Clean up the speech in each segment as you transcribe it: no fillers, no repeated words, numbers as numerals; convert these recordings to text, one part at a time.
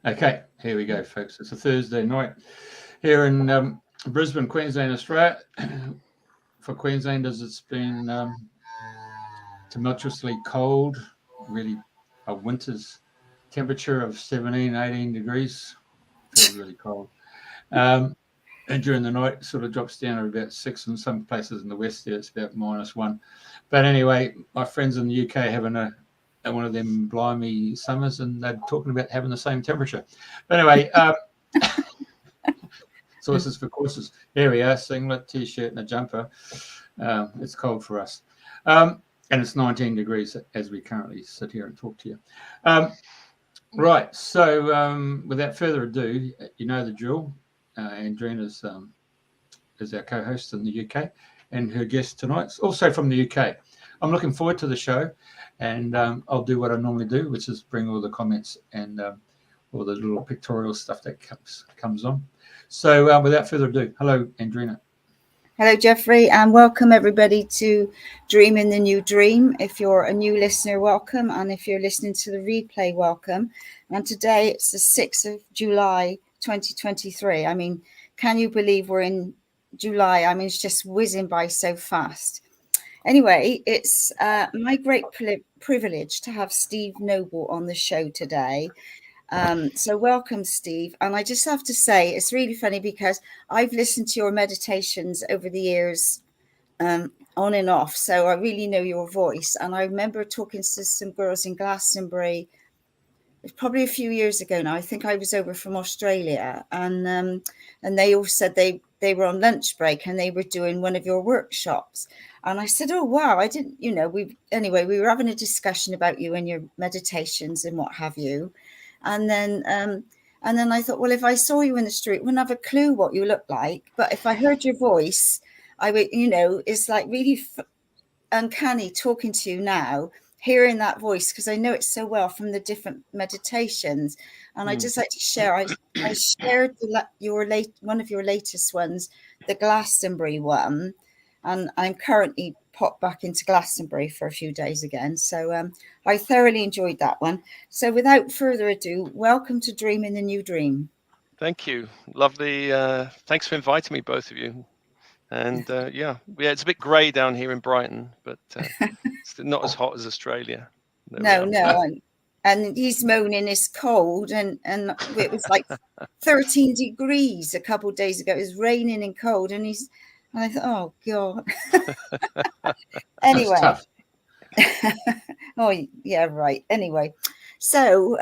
Okay, here we go, folks. It's a Thursday night here in Brisbane, Queensland, Australia. For Queenslanders, it's been tumultuously cold, really a winter's temperature of 17, 18 degrees. Feels really cold. And during the night, it sort of drops down to about 6. In some places in the west there, it's about -1. But anyway, my friends in the UK having one of them blimey summers, and they're talking about having the same temperature. But anyway, sources for courses. Here we are, singlet, t-shirt, and a jumper. It's cold for us. And it's 19 degrees as we currently sit here and talk to you. Right, so without further ado, you know the drill. Andrena is our co-host in the UK, and her guest tonight's also from the UK. I'm looking forward to the show, and I'll do what I normally do, which is bring all the comments and all the little pictorial stuff that comes on. So without further ado, hello, Andrena. Hello, Jeffrey, and welcome everybody to Dream in the New Dream. If you're a new listener, welcome, and if you're listening to the replay, welcome. And today it's the 6th of July, 2023. I mean, can you believe we're in July? I mean, it's just whizzing by so fast. Anyway, it's my great privilege to have Steve Noble on the show today. So welcome, Steve. And I just have to say, it's really funny because I've listened to your meditations over the years, on and off. So I really know your voice. And I remember talking to some girls in Glastonbury, probably a few years ago now. I think I was over from Australia, and they all said they were on lunch break and they were doing one of your workshops. And I said, oh, wow, I didn't, we were having a discussion about you and your meditations and what have you. And then I thought, well, if I saw you in the street, I wouldn't have a clue what you look like. But if I heard your voice, I would, it's like really uncanny talking to you now, hearing that voice, because I know it so well from the different meditations. And I just like to share, I shared one of your latest ones, the Glastonbury one. And I'm currently popped back into Glastonbury for a few days again. So I thoroughly enjoyed that one. So without further ado, welcome to Dream in the New Dream. Thank you. Lovely. Thanks for inviting me, both of you. And yeah, it's a bit grey down here in Brighton, but it's not as hot as Australia. No. And he's moaning it's cold, and it was like 13 degrees a couple of days ago. It was raining and cold, and I thought, oh God. Anyway. Oh yeah, right. Anyway, so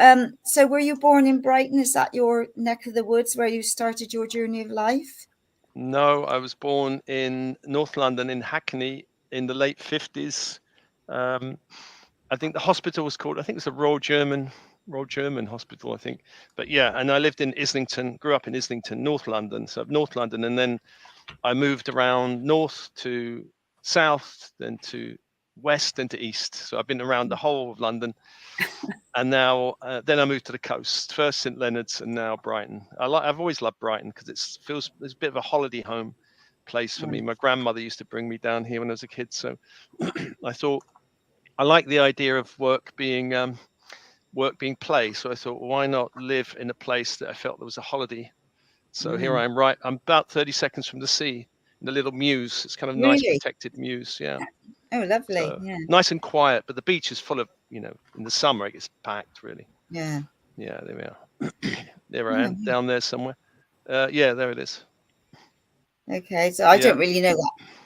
were you born in Brighton? Is that your neck of the woods where you started your journey of life? No, I was born in North London, in Hackney, in the late 50s. I think the hospital was called, I think it was the Royal German Hospital, I think. But yeah, and I lived in Islington, grew up in Islington, North London, so North London, and then I moved around north to south, then to west, and to east. So I've been around the whole of London. And now, then I moved to the coast, first St Leonard's and now Brighton. I've always loved Brighton because there's a bit of a holiday home place for me. My grandmother used to bring me down here when I was a kid. So I thought, I like the idea of work being play. So I thought, well, why not live in a place that I felt there was a holiday? So here I am, I'm about 30 seconds from the sea, in the little mews. It's kind of nice, protected mews. Yeah. Oh, lovely. So, yeah. Nice and quiet, but the beach is full of, in the summer it gets packed, really. Yeah. Yeah, there we are. There I am, down there somewhere. Yeah, there it is. Okay, so I don't really know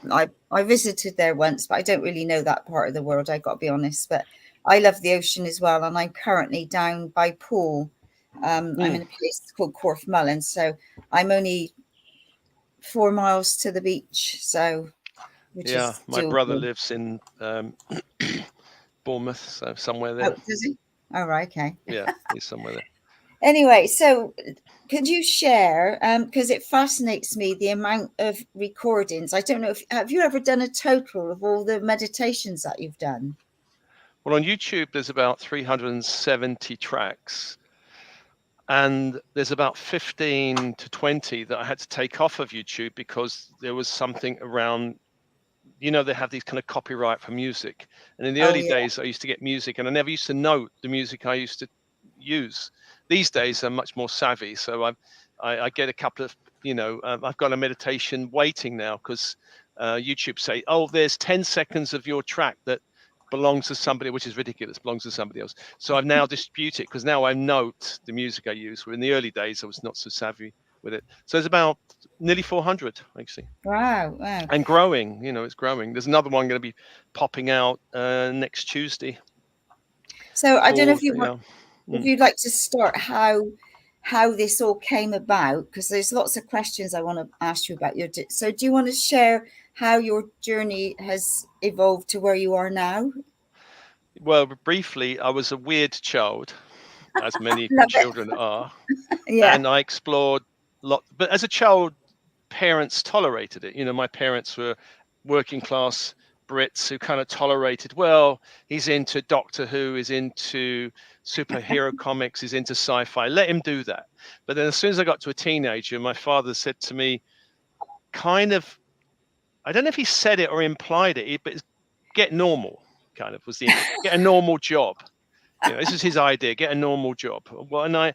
that. I visited there once, but I don't really know that part of the world, I got to be honest. But I love the ocean as well, and I'm currently down by Poole. I'm in a place called Corfmullen, so I'm only 4 miles to the beach. So, my brother lives in Bournemouth, so somewhere there. Oh, does he? Oh, right, okay. Yeah, he's somewhere there. Anyway, so could you share, because it fascinates me, the amount of recordings. I don't know, have you ever done a total of all the meditations that you've done? Well, on YouTube, there's about 370 tracks. And there's about 15 to 20 that I had to take off of YouTube because there was something around, they have these kind of copyright for music. And in the early days, I used to get music and I never used to note the music I used to use. These days I'm much more savvy, so I get a couple of, I've got a meditation waiting now, because YouTube say, oh, there's 10 seconds of your track that belongs to somebody, which is ridiculous, belongs to somebody else. So I've now disputed, because now I note the music I use, where in the early days I was not so savvy with it. So it's about nearly 400 actually. Wow. And growing, it's growing. There's another one going to be popping out next Tuesday. So I don't know if if you'd like to start how this all came about, because there's lots of questions I want to ask you about so do you want to share how your journey has evolved to where you are now? Well, briefly, I was a weird child, as many children are. Yeah. And I explored but as a child, parents tolerated it. My parents were working class Brits who kind of tolerated, well, he's into Doctor Who, he's into superhero comics, he's into sci-fi, let him do that. But then as soon as I got to a teenager, my father said to me, kind of, I don't know if he said it or implied it, but get normal, kind of was the get a normal job. This is his idea, get a normal job. Well, and I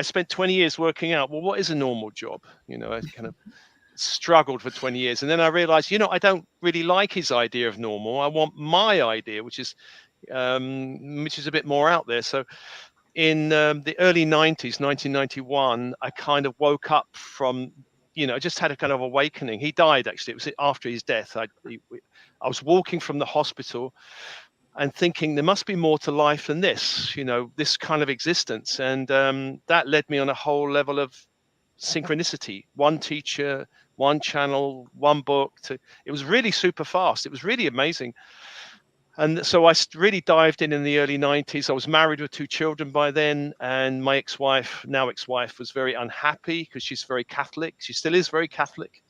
spent 20 years working out, well, what is a normal job? I kind of struggled for 20 years. And then I realized, I don't really like his idea of normal. I want my idea, which is a bit more out there. So in the early 90s, 1991, I kind of woke up from, just had a kind of awakening. He died, actually. It was after his death. I was walking from the hospital and thinking there must be more to life than this, this kind of existence. And that led me on a whole level of synchronicity. One teacher, one channel, one book. It was really super fast. It was really amazing. And so I really dived in the early 90s. I was married with 2 children by then. And my now ex-wife, was very unhappy because she's very Catholic. She still is very Catholic.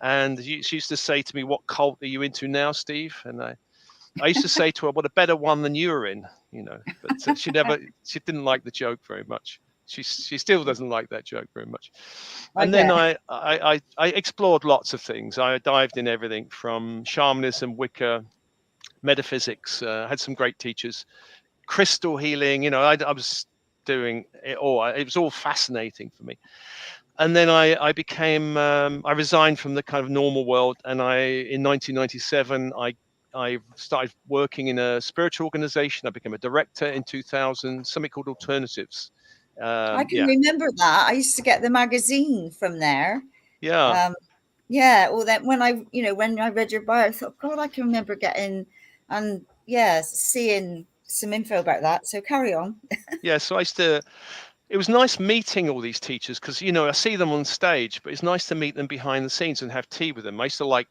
And she used to say to me, what cult are you into now, Steve? And I used to say to her, what a better one than you were in, but she didn't like the joke very much. She still doesn't like that joke very much. And then I explored lots of things. I dived in everything from shamanism, Wicca, metaphysics, had some great teachers, crystal healing, I was doing it all. It was all fascinating for me. And then I became, I resigned from the kind of normal world. And in 1997, I started working in a spiritual organization. I became a director in 2000, something called Alternatives. I can remember that. I used to get the magazine from there. Yeah. Well, that when I read your bio, I thought, God, I can remember getting and seeing some info about that. So carry on. Yeah. So it was nice meeting all these teachers, because I see them on stage, but it's nice to meet them behind the scenes and have tea with them. I still like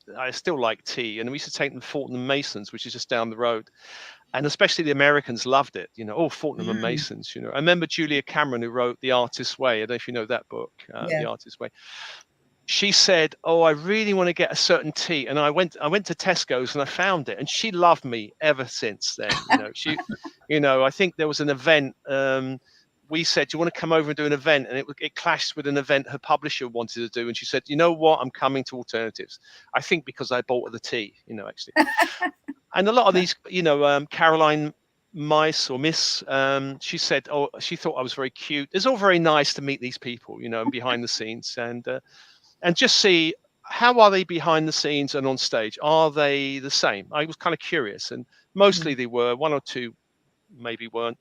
tea, and we used to take them to Fortnum Masons, which is just down the road, and especially the Americans loved it. Fortnum and Masons. I remember Julia Cameron, who wrote The Artist's Way. I don't know if you know that book, The Artist's Way. She said, "Oh, I really want to get a certain tea," and I went to Tesco's and I found it, and she loved me ever since then. I think there was an event. We said, do you want to come over and do an event? And it clashed with an event her publisher wanted to do. And she said, you know what? I'm coming to Alternatives. I think because I bought her the tea, actually. And a lot of these, Caroline Mice or Miss, she said, oh, she thought I was very cute. It's all very nice to meet these people, and behind the scenes and just see how are they behind the scenes and on stage? Are they the same? I was kind of curious, and mostly they were. 1 or 2 maybe weren't.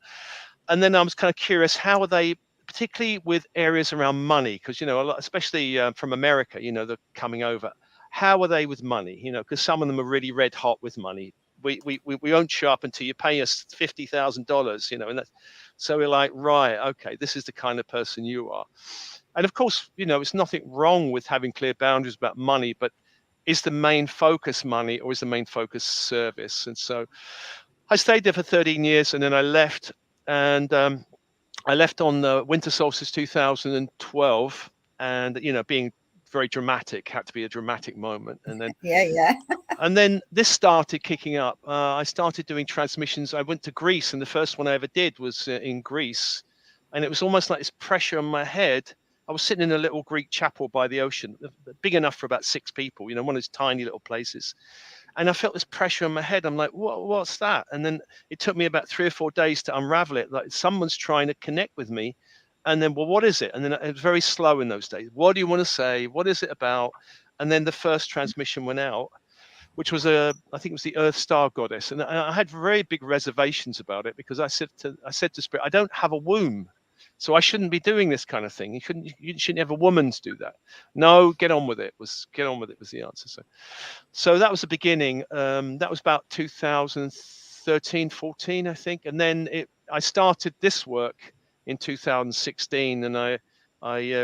And then I was kind of curious, how are they, particularly with areas around money? Because, a lot, especially from America, they're coming over. How are they with money? Because some of them are really red hot with money. We won't show up until you pay us $50,000, and that's, so we're like, right, okay, this is the kind of person you are. And of course, it's nothing wrong with having clear boundaries about money, but is the main focus money, or is the main focus service? And so I stayed there for 13 years, and then I left. And I left on the winter solstice 2012, and being very dramatic, had to be a dramatic moment. And then and then this started kicking up. I started doing transmissions. I went to Greece, and the first one I ever did was in Greece, and it was almost like this pressure on my head. I was sitting in a little Greek chapel by the ocean, big enough for about 6 people, one of those tiny little places. And I felt this pressure on my head. I'm like, what's that? And then it took me about 3 or 4 days to unravel it. Like someone's trying to connect with me. And then, well, what is it? And then it was very slow in those days. What do you want to say? What is it about? And then the first transmission went out, which was I think it was the Earth Star Goddess. And I had very big reservations about it, because I said to Spirit, I don't have a womb, so I shouldn't be doing this kind of thing. You shouldn't have a woman to do that. No, get on with it was the answer. So that was the beginning. That was about 2013, 14, I think. And then I started this work in 2016, and I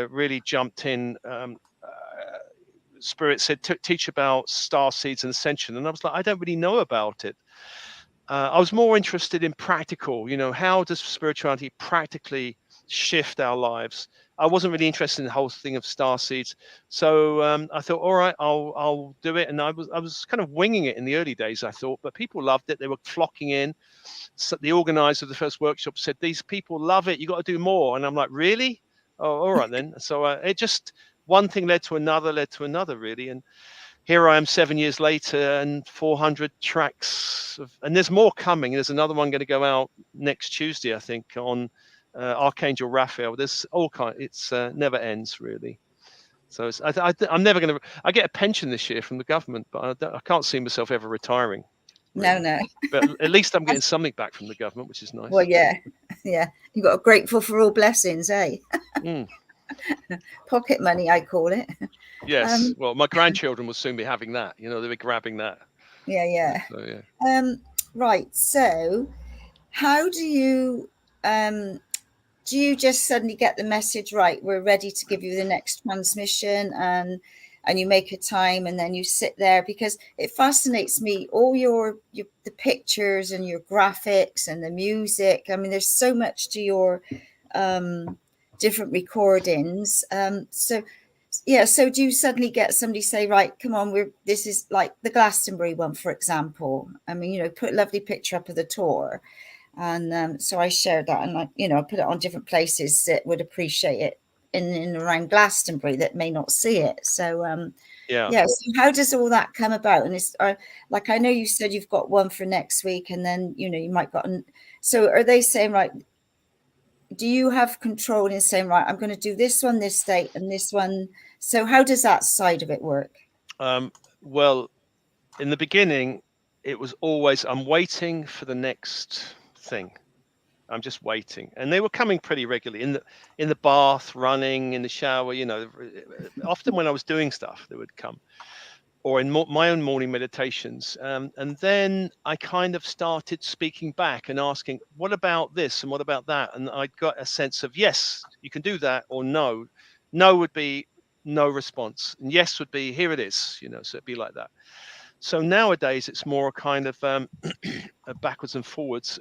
really jumped in. Spirit said, teach about star seeds and ascension. And I was like, I don't really know about it. I was more interested in practical, how does spirituality practically shift our lives? I wasn't really interested in the whole thing of star seeds. So I thought, all right, I'll do it. And I was kind of winging it in the early days, I thought, but people loved it. They were flocking in. So the organizer of the first workshop said, these people love it. You got to do more. And I'm like, really? Oh, all right then. So it just, one thing led to another, really. And here I am 7 years later, and 400 tracks and there's more coming. There's another one going to go out next Tuesday, I think, on Archangel Raphael. There's all kind. It's never ends, really. So I'm never going to. I get a pension this year from the government, but I can't see myself ever retiring. Really. No. But at least I'm getting something back from the government, which is nice. Well, yeah. You got grateful for all blessings, eh? Pocket money, I call it. Yes. Well, my grandchildren will soon be having that. They'll be grabbing that. Yeah. So, yeah. Right. So, how do you just suddenly get the message, right, we're ready to give you the next transmission, and you make a time, and then you sit there? Because it fascinates me, all the pictures and your graphics and the music. I mean, there's so much to your different recordings. So do you suddenly get somebody say, right, come on, this is like the Glastonbury one, for example. I mean, put a lovely picture up of the tour. And so I shared that, and I put it on different places that would appreciate it in around Glastonbury that may not see it. So so how does all that come about? And it's like, I know you said you've got one for next week, and then you might got. So are they saying, right, do you have control in saying, right, I'm going to do this one this date and this one? So how does that side of it work? Well, in the beginning, it was always, I'm waiting for the next thing. I'm just waiting. And they were coming pretty regularly in the bath, running, in the shower, often when I was doing stuff, they would come, or in my own morning meditations. And then I kind of started speaking back and asking, what about this and what about that? And I got a sense of, yes, you can do that, or no. No would be no response, and yes would be, here it is, so it'd be like that. So nowadays it's more a kind of backwards and forwards.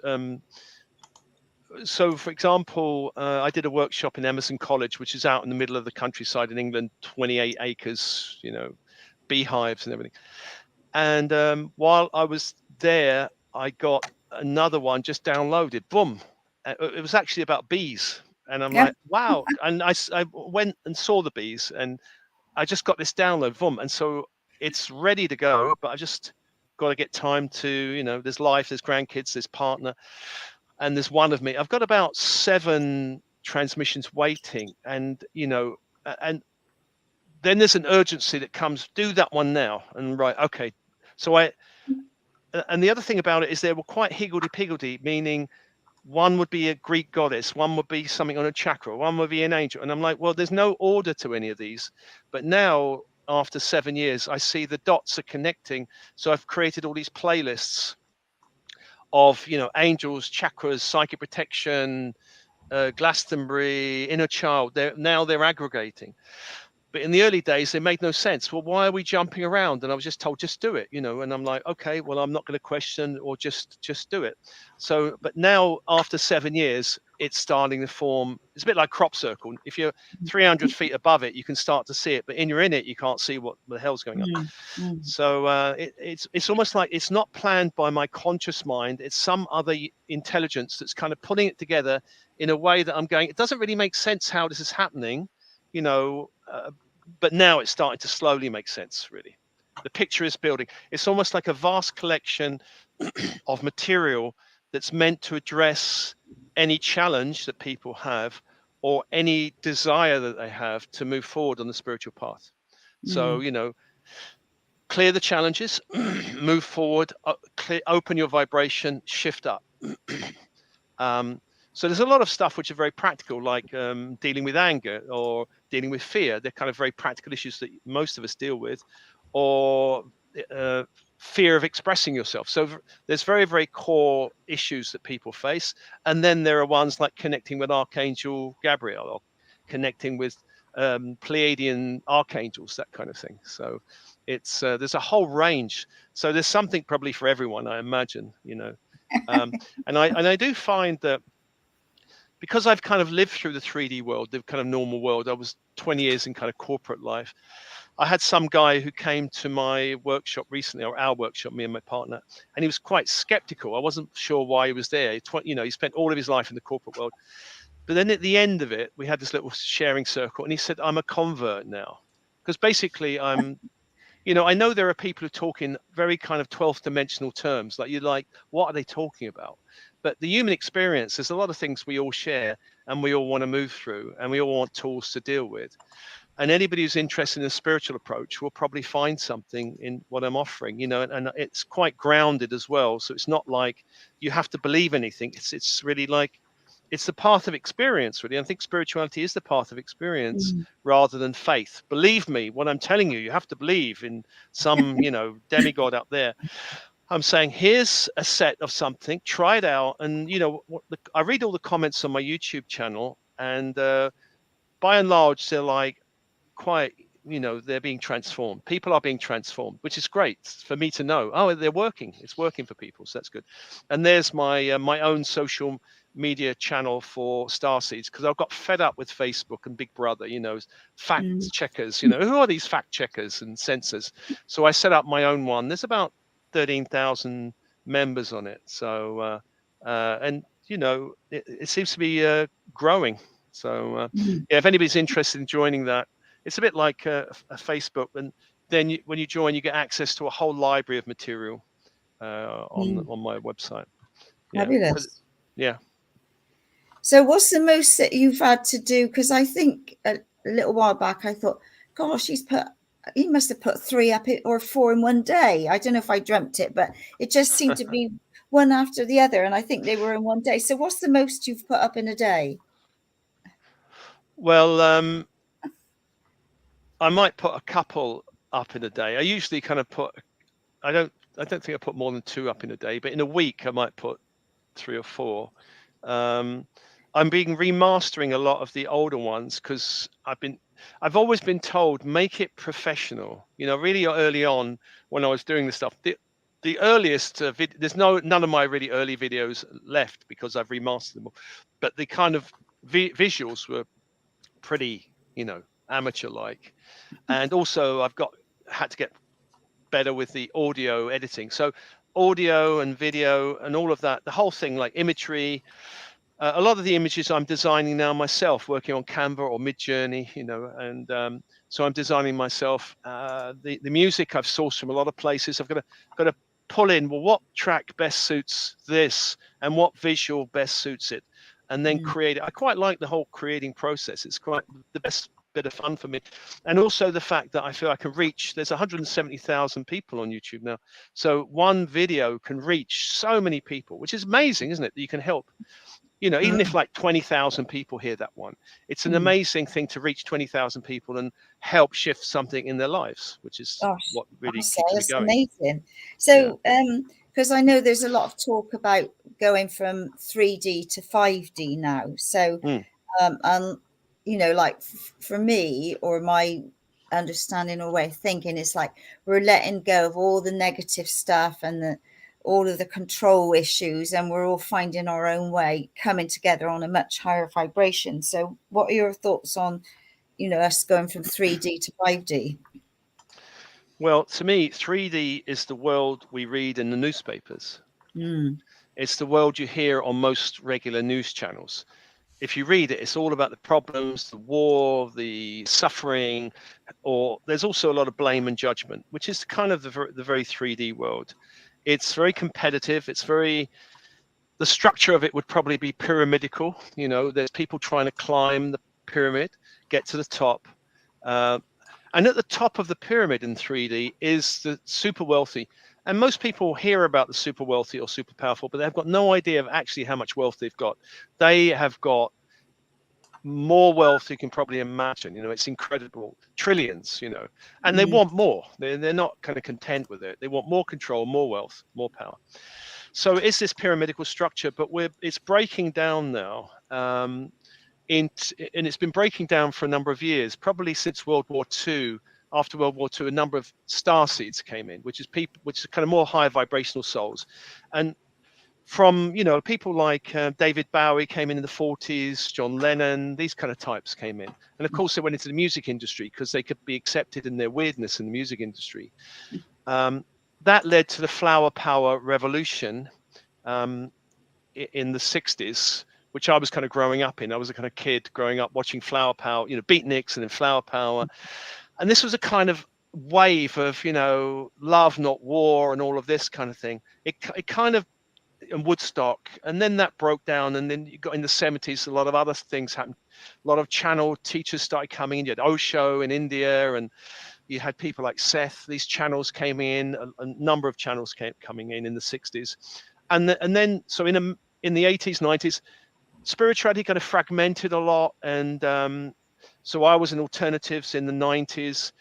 So, for example, I did a workshop in Emerson College, which is out in the middle of the countryside in England, 28 acres, beehives and everything. And while I was there, I got another one just downloaded. Boom. It was actually about bees. And I'm like, wow. And I went and saw the bees, and I just got this download. Boom. And so it's ready to go, but I just got to get time to, there's life, there's grandkids, there's partner, and there's one of me. I've got about 7 transmissions waiting, and and then there's an urgency that comes, do that one now. And right, okay. So and the other thing about it is they were quite higgledy-piggledy, meaning one would be a Greek goddess, one would be something on a chakra, one would be an angel. And I'm like, well, there's no order to any of these. But now, after 7 years, I see the dots are connecting. So I've created all these playlists of, angels, chakras, psychic protection, Glastonbury, inner child. They're aggregating. But in the early days, they made no sense. Well, why are we jumping around? And I was just told, just do it, and I'm like, okay, well, I'm not going to question, or just do it. So, but now after 7 years, it's starting to form. It's a bit like crop circle. If you're 300 feet above it, you can start to see it, but you're in it, you can't see what the hell's going on. So it's almost like it's not planned by my conscious mind. It's some other intelligence that's kind of putting it together in a way that I'm going, it doesn't really make sense how this is happening, but now it's starting to slowly make sense, really. the picture is building. It's almost like a vast collection of material that's meant to address any challenge that people have or any desire that they have to move forward on the spiritual path. So, you know, clear the challenges, move forward, open your vibration, shift up. So there's a lot of stuff which are very practical, like dealing with anger or dealing with fear. They're kind of very practical issues that most of us deal with, or fear of expressing yourself. So there's very, very core issues that people face. And then there are ones like connecting with Archangel Gabriel or connecting with Pleiadian archangels, that kind of thing. So it's there's a whole range. So there's something probably for everyone, I imagine, you know. And I do find that because I've kind of lived through the 3D world, the kind of normal world, I was 20 years in kind of corporate life. I had some guy who came to my workshop recently, or our workshop, me and my partner, and he was quite skeptical. I wasn't sure why he was there. You know, he spent all of his life in the corporate world. But then at the end of it, we had this little sharing circle, and he said, I'm a convert now. Because basically you know, I know there are people who talk in very kind of 12th dimensional terms, like you're like, what are they talking about? But the human experience, there's a lot of things we all share and we all want to move through and we all want tools to deal with. And anybody who's interested in a spiritual approach will probably find something in what I'm offering, you know, and it's quite grounded as well. So it's not like you have to believe anything. It's really like, it's the path of experience, really. I think spirituality is the path of experience rather than faith. Believe me, what I'm telling you, you have to believe in some, you know, demigod up there. I'm saying, here's a set of something, try it out. And, you know, I read all the comments on my YouTube channel, and by and large, they're like quite, you know, they're being transformed. People are being transformed, which is great for me to know. Oh, they're working. It's working for people. So that's good. And there's my my own social media channel for Starseeds, because I've got fed up with Facebook and Big Brother, you know, fact checkers, you know, who are these fact checkers and censors? So I set up my own one. There's about 13,000 members on it. So, and, you know, it seems to be growing. So, yeah, if anybody's interested in joining that, it's a bit like a Facebook. And then when you join, you get access to a whole library of material on my website. Yeah. Fabulous. Yeah. So what's the most that you've had to do? Because I think a little while back, I thought, gosh, he must have put 3 up or 4 in one day. I don't know if I dreamt it, but it just seemed to be one after the other. And I think they were in one day. So what's the most you've put up in a day? Well, I might put a couple up in a day. I usually kind of I don't think I put more than 2 up in a day, but in a week I might put 3 or 4. I'm remastering a lot of the older ones because I've always been told, make it professional. You know, really early on when I was doing this stuff, the earliest there's none of my really early videos left because I've remastered them all. But the kind of visuals were pretty, you know, amateur-like, and also had to get better with the audio editing. So audio and video and all of that, the whole thing, like imagery. A lot of the images I'm designing now myself, working on Canva or Midjourney, you know, and so I'm designing myself. The music I've sourced from a lot of places. I've got to pull in, well, what track best suits this and what visual best suits it, and then create it. I quite like the whole creating process. It's quite the best bit of fun for me. And also the fact that I feel I can reach, there's 170,000 people on YouTube now. So one video can reach so many people, which is amazing, isn't it? That you can help. You know, even if like 20,000 people hear that one, it's an amazing thing to reach 20,000 people and help shift something in their lives, which is what really keeps me going. Amazing. So, because I know there's a lot of talk about going from 3D to 5D now. So, you know, like for me, or my understanding or way of thinking, it's like we're letting go of all the negative stuff and all of the control issues, and we're all finding our own way, coming together on a much higher vibration. So what are your thoughts on, you know, us going from 3D to 5D? Well, to me, 3D is the world we read in the newspapers. It's the world you hear on most regular news channels. if you read it, it's all about the problems, the war, the suffering, or there's also a lot of blame and judgment, which is kind of the very 3D world. It's very competitive. It's very, the structure of it would probably be pyramidical. You know, there's people trying to climb the pyramid, get to the top. And at the top of the pyramid in 3D is the super wealthy. And most people hear about the super wealthy or super powerful, but they've got no idea of actually how much wealth they've got. They have got more wealth you can probably imagine. You know, it's incredible, trillions, you know, and they want more. They're not kind of content with it. They want more control, more wealth, more power. So it's this pyramidical structure, but it's breaking down now. And it's been breaking down for a number of years, probably since World War II. After World War II, a number of star seeds came in, which is kind of more higher vibrational souls. And from, you know, people like David Bowie came in the 40s, John Lennon, these kind of types came in. And of course, they went into the music industry because they could be accepted in their weirdness in the music industry. That led to the flower power revolution in the 60s, which I was kind of growing up in. I was a kind of kid growing up watching flower power, you know, beatniks and then flower power. And this was a kind of wave of, you know, love, not war, and all of this kind of thing. It kind of, and Woodstock, and then that broke down, and then you got in the 70s, a lot of other things happened. A lot of channel teachers started coming in. You had Osho in India, and you had people like Seth. These channels came in, a number of channels coming in the 60s. And then, so in the 80s, 90s, spirituality kind of fragmented a lot, and so I was in alternatives in the 90s,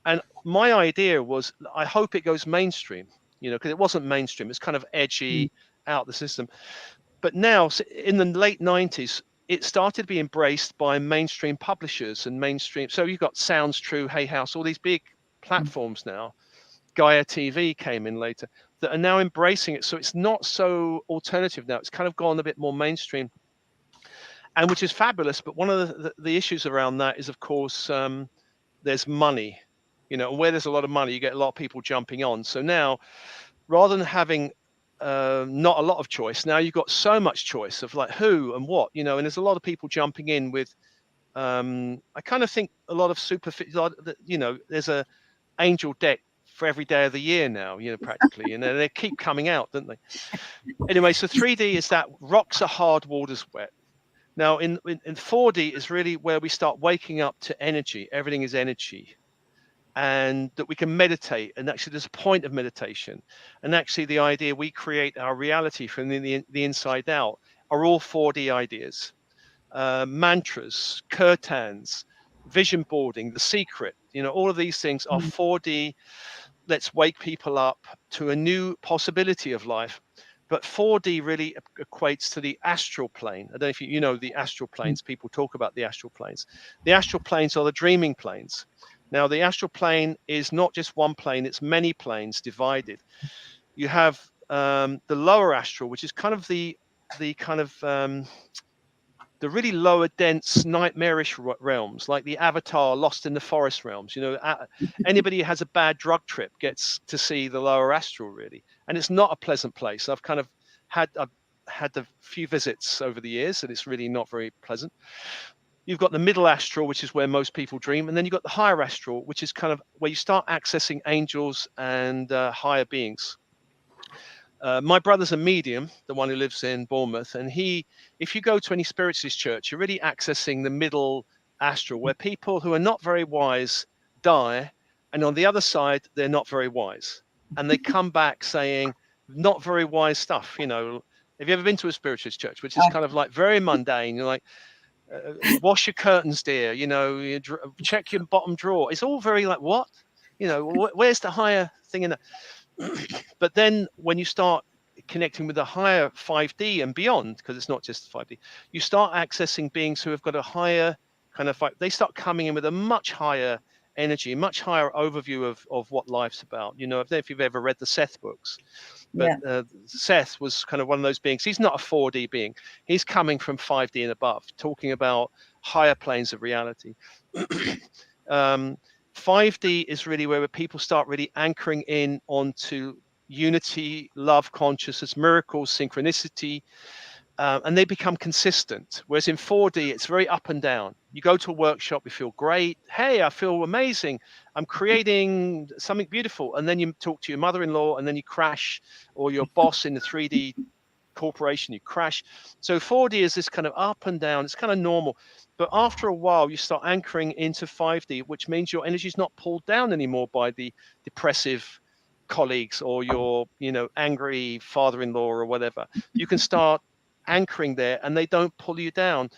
and my idea was, I hope it goes mainstream, you know, because it wasn't mainstream. It's kind of edgy, out the system. But now, in the late 90s, it started to be embraced by mainstream publishers and mainstream. So you've got Sounds True, Hay House, all these big platforms now. Gaia TV came in later, that are now embracing it. So it's not so alternative now. It's kind of gone a bit more mainstream, and which is fabulous. But one of the issues around that is, of course, there's money, you know, and where there's a lot of money, you get a lot of people jumping on. So now, rather than having not a lot of choice, now you've got so much choice of like who and what, you know, and there's a lot of people jumping in with, I kind of think a lot of superficial, you know, there's a angel deck for every day of the year now, you know, practically, and they keep coming out, don't they? Anyway, so 3D is that rocks are hard, water's wet. Now in 4D is really where we start waking up to energy. Everything is energy, and that we can meditate. And actually there's a point of meditation, and actually the idea we create our reality from the inside out are all 4D ideas. Mantras, kirtans, vision boarding, the secret, you know, all of these things are 4D. Let's wake people up to a new possibility of life. But 4D really equates to the astral plane. I don't know if you know the astral planes. People talk about the astral planes. The astral planes are the dreaming planes. Now, the astral plane is not just one plane, it's many planes divided. You have the lower astral, which is kind of the really lower, dense, nightmarish realms, like the Avatar Lost in the Forest realms. You know, anybody who has a bad drug trip gets to see the lower astral, really. And it's not a pleasant place. I've had a few visits over the years, and it's really not very pleasant. You've got the middle astral, which is where most people dream. And then you've got the higher astral, which is kind of where you start accessing angels and higher beings. My brother's a medium, the one who lives in Bournemouth. And if you go to any spiritualist church, you're really accessing the middle astral, where people who are not very wise die. And on the other side, they're not very wise. And they come back saying not very wise stuff. You know, have you ever been to a spiritualist church, which is kind of like very mundane? You're like, wash your curtains, dear, you know, check your bottom drawer. It's all very like, what? You know, where's the higher thing in that? But then when you start connecting with the higher 5D and beyond, because it's not just 5D, you start accessing beings who have got a higher kind of, they start coming in with a much higher energy, much higher overview of what life's about. You know, I don't know if you've ever read the Seth books, but Seth was kind of one of those beings. He's not a 4D being. He's coming from 5D and above, talking about higher planes of reality. 5D is really where people start really anchoring in onto unity, love, consciousness, miracles, synchronicity. and they become consistent. Whereas in 4D, it's very up and down. You go to a workshop, you feel great. Hey, I feel amazing. I'm creating something beautiful. And then you talk to your mother-in-law, and then you crash, or your boss in the 3D corporation, you crash. So 4D is this kind of up and down. It's kind of normal. But after a while, you start anchoring into 5D, which means your energy is not pulled down anymore by the depressive colleagues or your, angry father-in-law or whatever. You can start anchoring there, and they don't pull you down.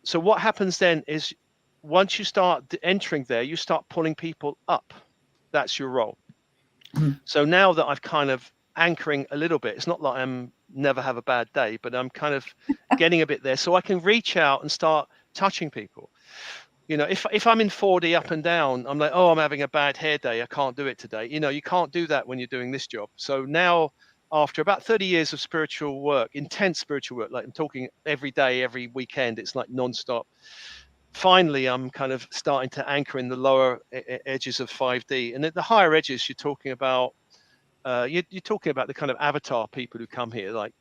So what happens then is, once you start entering there, you start pulling people up. That's your role. So now that I've kind of anchoring a little bit, it's not like I'm never have a bad day, but I'm kind of getting a bit there, so I can reach out and start touching people. If I'm in 4D up and down, I'm like, oh, I'm having a bad hair day, I can't do it today. You can't do that when you're doing this job. So now, after about 30 years of spiritual work, intense spiritual work, like I'm talking every day, every weekend, it's like nonstop. Finally, I'm kind of starting to anchor in the lower edges of 5D, and at the higher edges, you're talking about the kind of avatar people who come here. Like,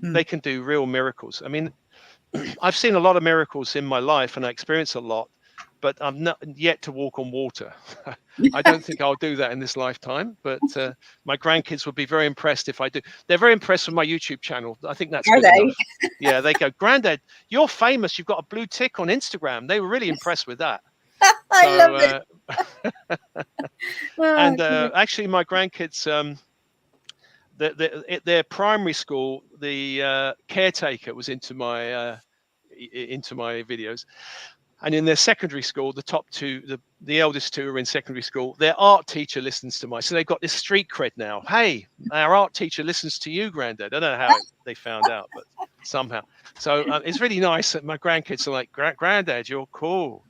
they can do real miracles. I mean, I've seen a lot of miracles in my life, and I experience a lot, but I'm not yet to walk on water. I don't think I'll do that in this lifetime, but my grandkids would be very impressed if I do. They're very impressed with my YouTube channel. I think that's good enough. Yeah, they go, Granddad, you're famous. You've got a blue tick on Instagram. They were really impressed with that. I love it. And actually, my grandkids, their primary school, the caretaker was into my videos. And in their secondary school, the top two, the eldest two are in secondary school. Their art teacher listens to so they've got this street cred now. Hey, our art teacher listens to you, Granddad. I don't know how they found out, but somehow. So it's really nice that my grandkids are like, Granddad, you're cool.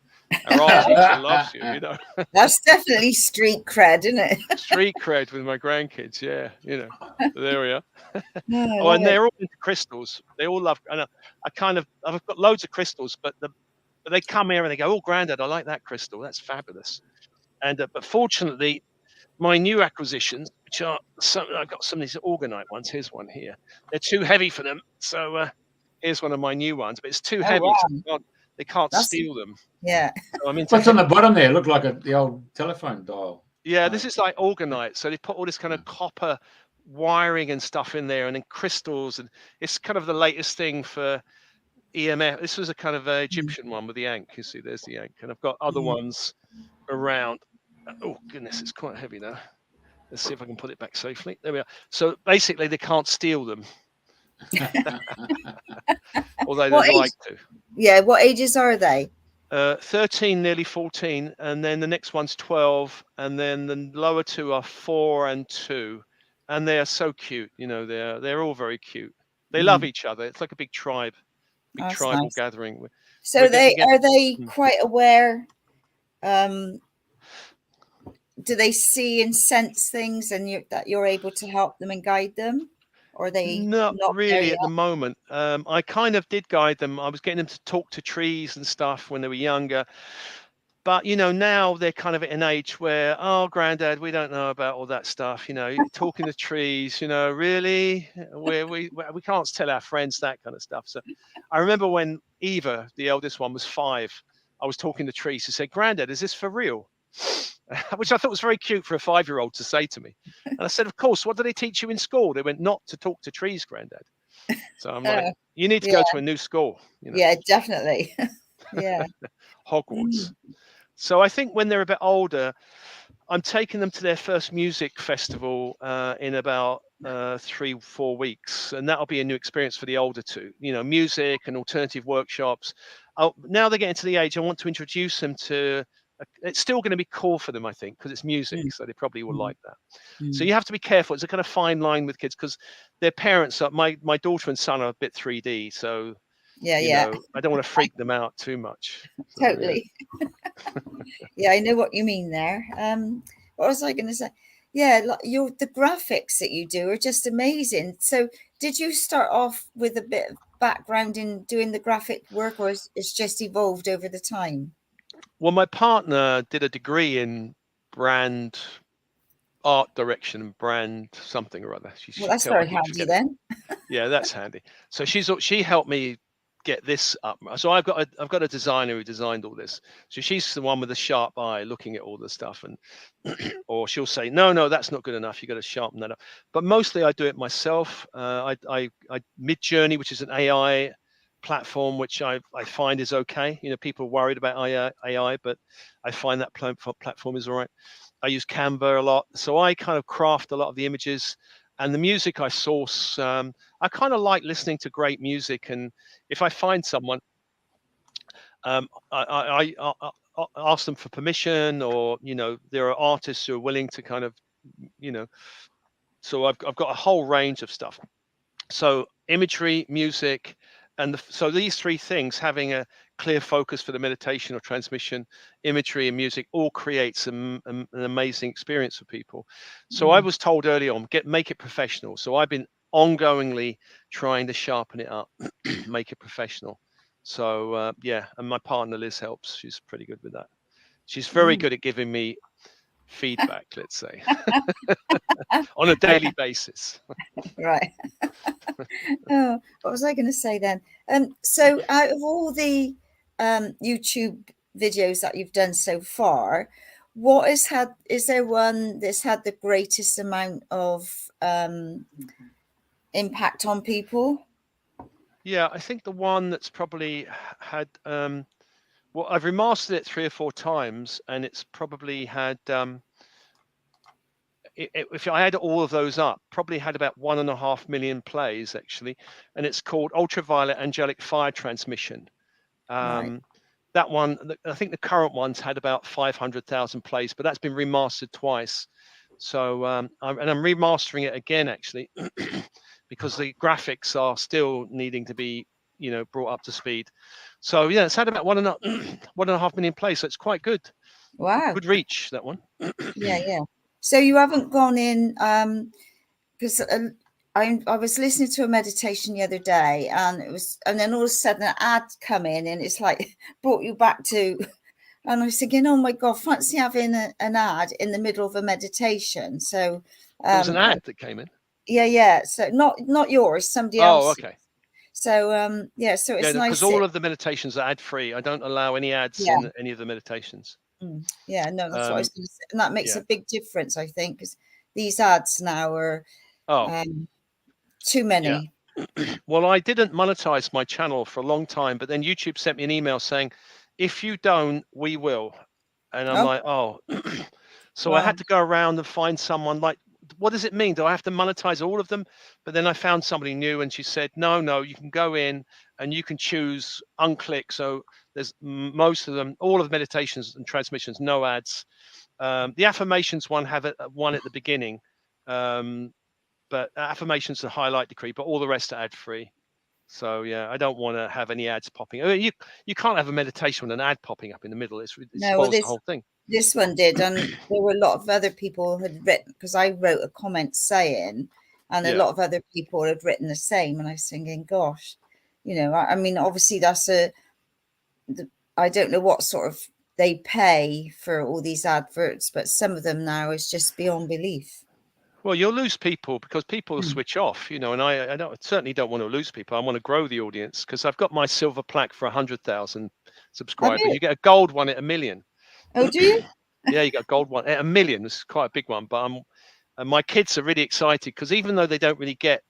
Our art teacher loves you, That's definitely street cred, isn't it? Street cred with my grandkids, yeah. There we are. And they're all into crystals. They all love. And I've got loads of crystals, but they come here and they go, oh, Granddad, I like that crystal. That's fabulous. And but fortunately, my new acquisitions, which are I've got some of these orgonite ones. Here's one here. They're too heavy for them, so here's one of my new ones. But it's too heavy. Wow. So they can't steal them. Yeah. So what's on the bottom there? Look like the old telephone dial. Yeah, this is like orgonite. So they put all this kind of copper wiring and stuff in there, and then crystals, and it's kind of the latest thing for EMF. This was a kind of Egyptian one with the ankh. You see, there's the ankh, and I've got other ones around. Oh goodness, it's quite heavy now. Let's see if I can put it back safely. There we are. So basically, they can't steal them, although they'd like to. Yeah, what ages are they? 13, nearly 14, and then the next one's 12, and then the lower two are 4 and 2, and they are so cute. They're all very cute. They love each other. It's like a big tribe. Big tribal gathering. So are they quite aware? Do they see and sense things, and that you're able to help them and guide them, or are they not really at the moment? I kind of did guide them. I was getting them to talk to trees and stuff when they were younger, but now they're kind of at an age where, oh, Granddad, we don't know about all that stuff. Talking to trees. Really, we can't tell our friends that kind of stuff. So I remember when Eva, the eldest one, was 5, I was talking to trees. She said, Granddad, is this for real? Which I thought was very cute for a 5-year-old to say to me. And I said, of course, what did they teach you in school? They went, not to talk to trees, Granddad. So I'm like, you need to go to a new school. Yeah, definitely. Yeah. Hogwarts. So I think when they're a bit older, I'm taking them to their first music festival in about 3-4 weeks, and that'll be a new experience for the older two. Music and alternative workshops. Now they're getting to the age I want to introduce them to. It's still going to be cool for them, I think, because it's music, so they probably will like that. So you have to be careful. It's a kind of fine line with kids, because their parents are my daughter and son are a bit 3D, so I don't want to freak them out too much. So, totally. Yeah, I know what you mean there. What was I going to say? Yeah, the graphics that you do are just amazing. So did you start off with a bit of background in doing the graphic work, or it's just evolved over the time? Well, my partner did a degree in brand art direction and brand something or other. She Well, that's tell me, I very keep handy forgetting. then. Yeah, that's handy. So she helped me get this up. So I've got a designer who designed all this. So she's the one with the sharp eye looking at all the stuff, and or she'll say, no, that's not good enough. You got to sharpen that up. But mostly I do it myself. I Midjourney, which is an AI platform, which I find is okay. You know, people are worried about AI, but I find that platform is all right. I use Canva a lot, so I kind of craft a lot of the images. And the music I source, I kind of like listening to great music. And if I find someone, I ask them for permission, or there are artists who are willing to kind of, so I've got a whole range of stuff. So imagery, music, and so these three things, having a clear focus for the meditation or transmission, imagery and music, all creates an amazing experience for people. So I was told early on, make it professional. So I've been ongoingly trying to sharpen it up, make it professional. So yeah, and my partner Liz helps. She's pretty good with that. She's very good at giving me feedback, let's say, on a daily basis. Right. Oh, what was I going to say then? So out of all the YouTube videos that you've done so far, is there one that's had the greatest amount of impact on people? Yeah, I think the one that's probably had, well, I've remastered it 3 or 4 times, and it's probably had, if I add all of those up, probably had about 1.5 million plays actually, and it's called Ultraviolet Angelic Fire Transmission. Right. That one, I think the current one's had about 500,000 plays, but that's been remastered twice. So I'm remastering it again actually, because the graphics are still needing to be, brought up to speed. So yeah, it's had about 1.5 million plays, so it's quite good. Wow. Good reach, that one. Yeah. So you haven't gone in, because I was listening to a meditation the other day, and then all of a sudden an ad come in, and it's like brought you back to, and I was thinking, oh my God, fancy having an ad in the middle of a meditation. So There was an ad that came in. Yeah. So not yours, somebody else. Oh, okay. So yeah, so it's nice because all of the meditations are ad free. I don't allow any ads in any of the meditations. Yeah, no, that's what I was going to say, and that makes a big difference, I think, because these ads now are too many. Yeah. Well, I didn't monetize my channel for a long time, but then YouTube sent me an email saying, if you don't, we will. And I'm like, oh. So I had to go around and find someone like, what does it mean? Do I have to monetize all of them? But then I found somebody new, and she said, no, you can go in and you can choose unclick. So there's most of them, all of the meditations and transmissions, no ads. The affirmations one have one at the beginning, but affirmations are highlight decree, but all the rest are ad free. So yeah, I don't want to have any ads popping. I mean, you can't have a meditation with an ad popping up in the middle. It spoils the whole thing. This one did, and there were a lot of other people who had written, because I wrote a comment saying, and a lot of other people had written the same, and I was thinking, gosh, I mean, obviously I don't know what sort of they pay for all these adverts, but some of them now is just beyond belief. Well, you'll lose people because people will switch off, and I certainly don't want to lose people. I want to grow the audience, because I've got my silver plaque for 100,000 subscribers. You get a gold one at 1 million. Oh, do you? Yeah, you got a gold one at 1 million. It's quite a big one, but my kids are really excited, because even though they don't really get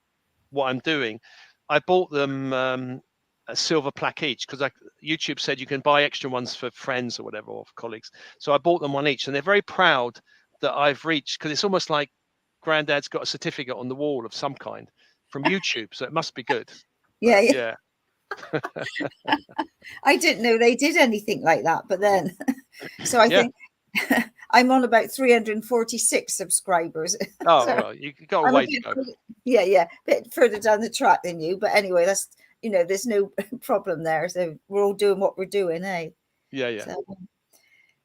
what I'm doing, I bought them a silver plaque each, because YouTube said you can buy extra ones for friends or whatever, or for colleagues. So I bought them one each, and they're very proud that I've reached, because it's almost like Granddad's got a certificate on the wall of some kind from YouTube, so it must be good. Yeah. I didn't know they did anything like that, but then so I think I'm on about 346 subscribers. Oh, well, you got a way to go. Yeah, a bit further down the track than you, but anyway, that's there's no problem there. So we're all doing what we're doing, eh? Yeah.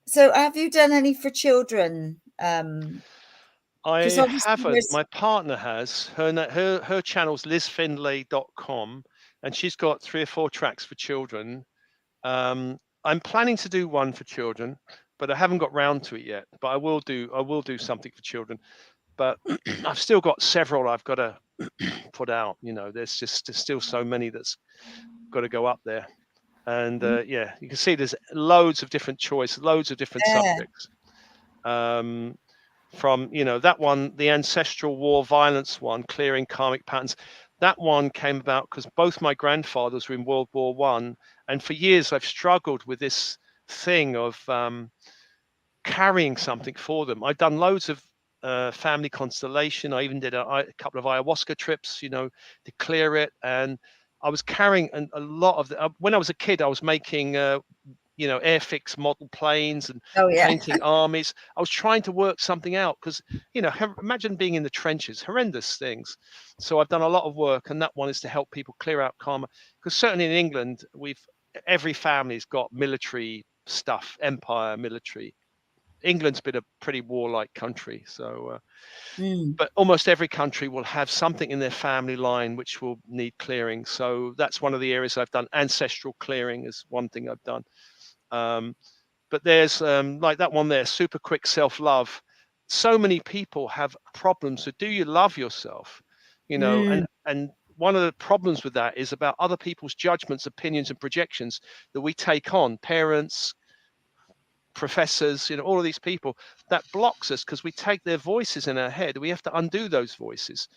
So have you done any for children? I haven't. My partner has. Her channel's lizfinlay.com, and she's got 3 or 4 tracks for children. I'm planning to do one for children, but I haven't got round to it yet. But I will do something for children. But I've still got several I've got to put out. There's still so many that's got to go up there. And yeah, you can see there's loads of different choices, loads of different subjects. From that one, the ancestral war violence one, clearing karmic patterns. That one came about because both my grandfathers were in World War I, and for years I've struggled with this thing of carrying something for them. I've done loads of family constellation. I even did a couple of ayahuasca trips, to clear it. And I was carrying a lot of when I was a kid, I was making airfix model planes and painting armies. I was trying to work something out because imagine being in the trenches, horrendous things. So I've done a lot of work, and that one is to help people clear out karma, because certainly in England every family's got military stuff, empire, military. England's been a pretty warlike country, so but almost every country will have something in their family line which will need clearing. So that's one of the areas I've done. Ancestral clearing is one thing I've done. But there's like that one there, super quick self-love. So many people have problems. So do you love yourself? And one of the problems with that is about other people's judgments, opinions, and projections that we take on, parents, professors, all of these people. That blocks us because we take their voices in our head. We have to undo those voices.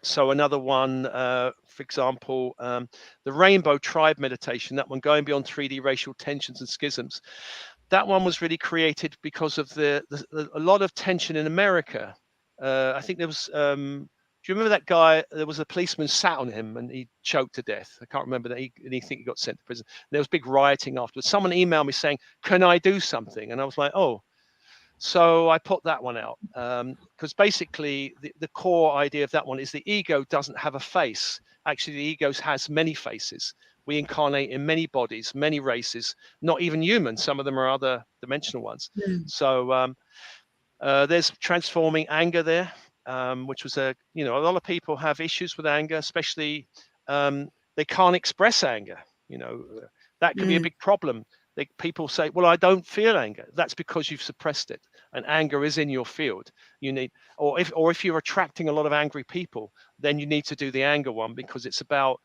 So another one, for example, the Rainbow Tribe meditation, that one, going beyond 3D racial tensions and schisms. That one was really created because of a lot of tension in America. I think there was, do you remember that guy? There was a policeman sat on him and he choked to death. I can't remember that. He think he got sent to prison. There was big rioting afterwards. Someone emailed me saying, "Can I do something?" And I was like, "Oh." So I put that one out because basically the core idea of that one is the ego doesn't have a face. Actually, the ego has many faces. We incarnate in many bodies, many races, not even human. Some of them are other dimensional ones. So there's transforming anger there, which was a lot of people have issues with anger, especially they can't express anger. That can be a big problem. People say, "Well, I don't feel anger." That's because you've suppressed it, and anger is in your field. You need, or if you're attracting a lot of angry people, then you need to do the anger one, because it's about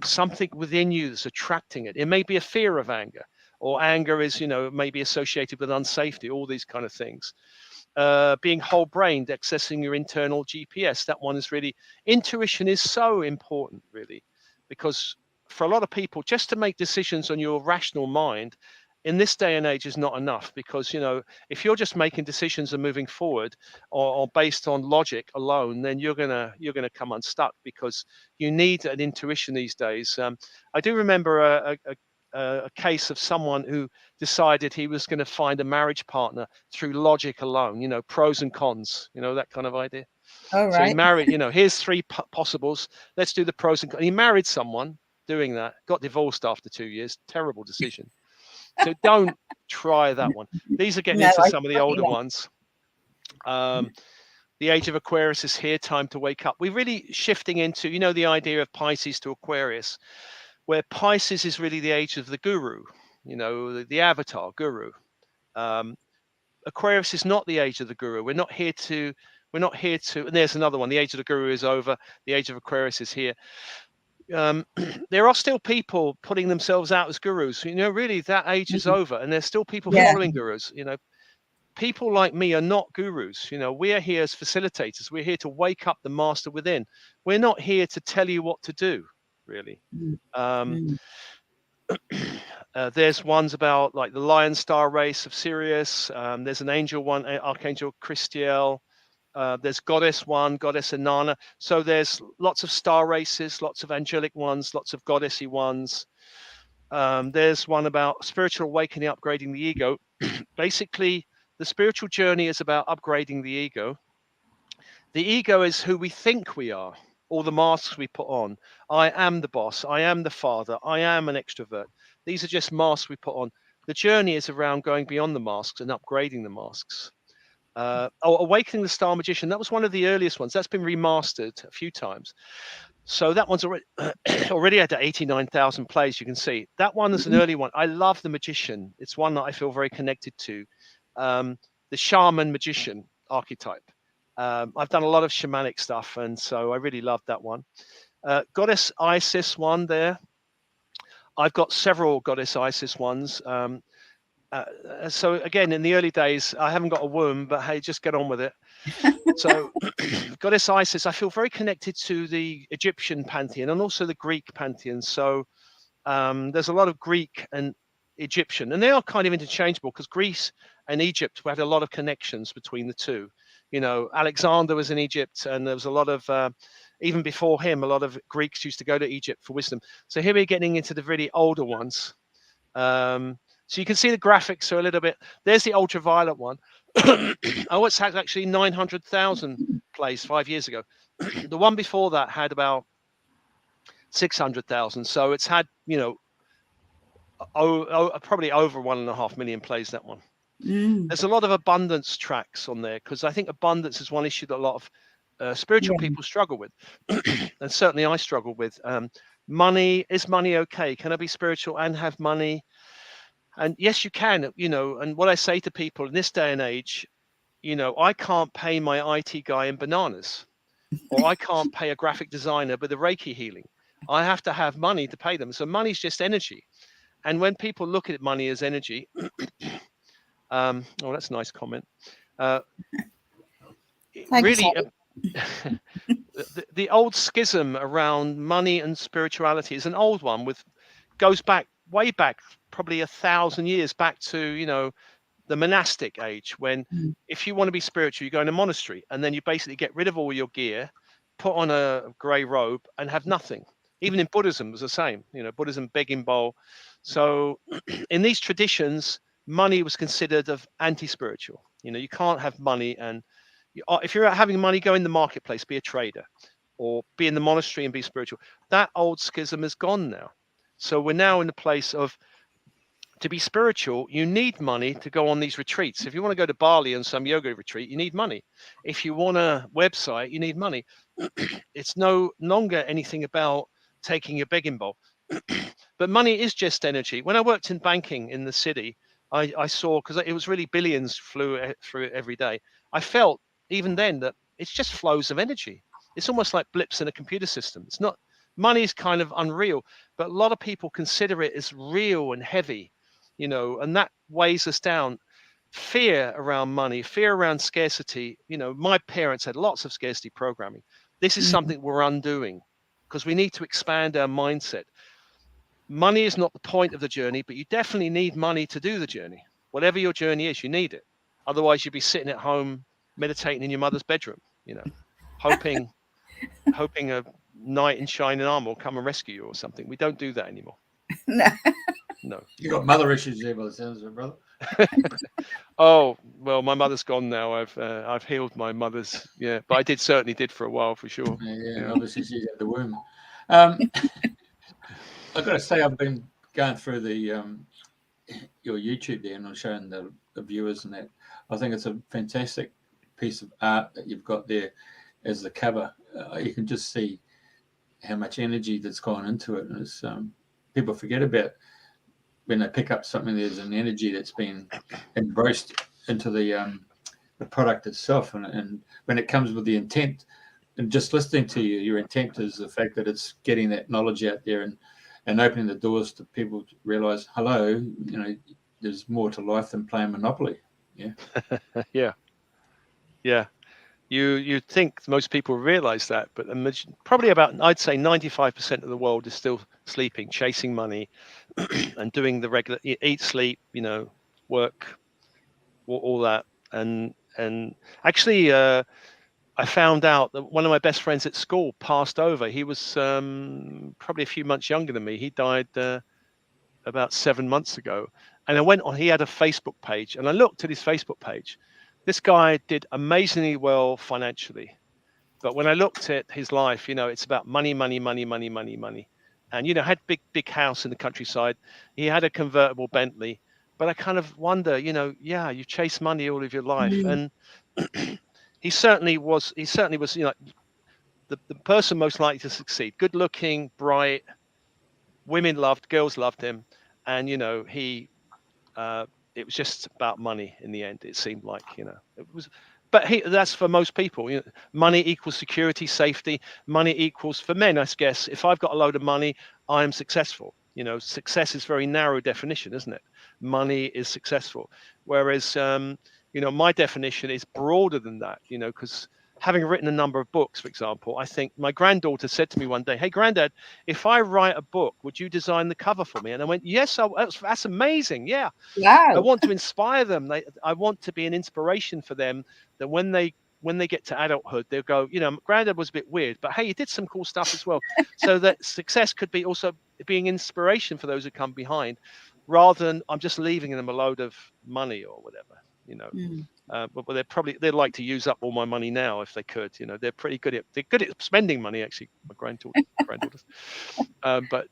something within you that's attracting it. It may be a fear of anger, or anger is, maybe associated with unsafety, all these kind of things. Being whole-brained, accessing your internal GPS. That one is really, intuition is so important, really, because for a lot of people, just to make decisions on your rational mind in this day and age is not enough, because if you're just making decisions and moving forward or based on logic alone, then you're gonna come unstuck, because you need an intuition these days. I do remember a case of someone who decided he was going to find a marriage partner through logic alone, pros and cons, that kind of idea. So he married, here's three possibles, let's do the pros and cons. And he married someone doing that, got divorced after 2 years. Terrible decision. So don't try that one. These are getting into some of the older ones. The age of Aquarius is here, time to wake up. We're really shifting into, the idea of Pisces to Aquarius, where Pisces is really the age of the guru, the avatar guru. Aquarius is not the age of the guru. We're not here to, and there's another one. The age of the guru is over. The age of Aquarius is here. There are still people putting themselves out as gurus. Really that age is over, and there's still people following gurus. People like me are not gurus. We are here as facilitators. We're here to wake up the master within. We're not here to tell you what to do, really. There's ones about like the Lion Star race of Sirius. There's an angel one, Archangel Christiel. There's goddess one, goddess Inanna. So there's lots of star races, lots of angelic ones, lots of goddessy ones. There's one about spiritual awakening, upgrading the ego. Basically, the spiritual journey is about upgrading the ego. The ego is who we think we are, all the masks we put on. I am the boss. I am the father. I am an extrovert. These are just masks we put on. The journey is around going beyond the masks and upgrading the masks. Awakening the Star Magician, that was one of the earliest ones. That's been remastered a few times. So that one's already at 89,000 plays. You can see that one is an early one. I love the magician. It's one that I feel very connected to. The shaman magician archetype. I've done a lot of shamanic stuff, and so I really love that one. Goddess Isis one there. I've got several Goddess Isis ones. So again, in the early days, I haven't got a womb, but hey, just get on with it. So Goddess Isis, I feel very connected to the Egyptian pantheon and also the Greek pantheon. So there's a lot of Greek and Egyptian, and they are kind of interchangeable because Greece and Egypt had a lot of connections between the two. You know, Alexander was in Egypt, and there was a lot of, even before him, a lot of Greeks used to go to Egypt for wisdom. So here we're getting into the really older ones. So you can see the graphics are a little bit, there's the ultraviolet one. Oh, it's had actually 900,000 plays 5 years ago. The one before that had about 600,000. So it's had, you know, probably over 1.5 million plays, that one. There's a lot of abundance tracks on there because I think abundance is one issue that a lot of spiritual people struggle with. And certainly I struggle with. Money, is money okay? Can I be spiritual and have money? And yes, you can, you know, and what I say to people in this day and age, you know, I can't pay my IT guy in bananas, or I can't pay a graphic designer with a Reiki healing. I have to have money to pay them. So money's just energy. And when people look at money as energy, oh, that's a nice comment. Really, the old schism around money and spirituality is an old one, goes back way back, probably 1,000 years back to, you know, the monastic age, when if you want to be spiritual, you go in a monastery and then you basically get rid of all your gear, put on a grey robe and have nothing. Even in Buddhism it was the same, you know, Buddhism, begging bowl. So in these traditions, money was considered of anti-spiritual. You know, you can't have money, and if you're having money, go in the marketplace, be a trader, or be in the monastery and be spiritual. That old schism is gone now. So we're now in the place of, to be spiritual, you need money to go on these retreats. If you want to go to Bali on some yoga retreat, you need money. If you want a website, you need money. It's no longer anything about taking your begging bowl. But money is just energy. When I worked in banking in the city, I saw, because it was really billions flew through it every day. I felt even then that it's just flows of energy. It's almost like blips in a computer system. It's not, money is kind of unreal, but a lot of people consider it as real and heavy, you know, and that weighs us down. Fear around money, fear around scarcity. You know, my parents had lots of scarcity programming. This is something we're undoing because we need to expand our mindset. Money is not the point of the journey, but you definitely need money to do the journey. Whatever your journey is, you need it. Otherwise, you'd be sitting at home meditating in your mother's bedroom, you know, hoping a knight in shining armor will come and rescue you or something. We don't do that anymore. No. You got mother issues there by the sounds of it, brother. Oh well, my mother's gone now. I've healed my mother's, yeah, but I certainly did for a while, for sure. Yeah. Obviously she's at the womb. I've got to say, I've been going through the your YouTube there, and I'm showing the viewers and that. I think it's a fantastic piece of art that you've got there as the cover. You can just see how much energy that's gone into it, and it's, people forget about when they pick up something. There's an energy that's been embraced into the product itself, and when it comes with the intent, and just listening to you, your intent is the fact that it's getting that knowledge out there and opening the doors to people to realize, hello, you know, there's more to life than playing Monopoly. Yeah. Yeah. You think most people realize that, but probably about, I'd say 95% of the world is still sleeping, chasing money, and doing the regular eat, sleep, you know, work, all that. And actually, I found out that one of my best friends at school passed over. He was probably a few months younger than me. He died about 7 months ago. And I went on, he had a Facebook page, and I looked at his Facebook page. This guy did amazingly well financially. But when I looked at his life, you know, it's about money, money, money, money, money, money. And, you know, had big house in the countryside. He had a convertible Bentley. But I kind of wonder, you know, yeah, you chase money all of your life. And he certainly was, you know, the person most likely to succeed, good looking, bright, women loved, girls loved him, and he it was just about money in the end. It seemed like it was, but that's for most people. Money equals security, safety. Money equals, for men, I guess, if I've got a load of money, I am successful. Success is very narrow definition, isn't it? Money is successful, whereas my definition is broader than that. Because having written a number of books, for example, I think my granddaughter said to me one day, "Hey, Granddad, if I write a book, would you design the cover for me?" And I went, "Yes, that's amazing. Yeah, I Wow. want to inspire them. I want to be an inspiration for them. That when they get to adulthood, they'll go, Granddad was a bit weird, but hey, he did some cool stuff as well." So that success could be also being inspiration for those who come behind, rather than I'm just leaving them a load of money or whatever. But they'd like to use up all my money now if they could. They're good at spending money, actually, my granddaughters. But